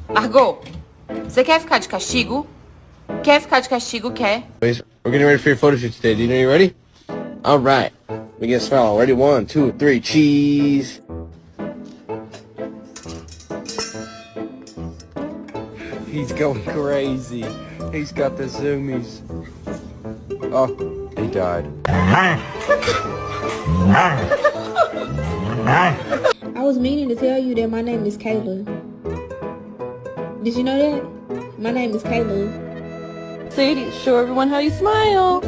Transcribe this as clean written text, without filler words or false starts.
Margot, você quer ficar de castigo? Quer ficar de castigo, quer? We're getting ready for your photo shoot today. Do you know you're ready? All right. We get a smile. Ready? 1, 2, 3. Cheese. He's going crazy. He's got the zoomies. Oh, he died. I was meaning to tell you that my name is Kayla. Did you know that? My name is Kayla. See, show everyone how you smile.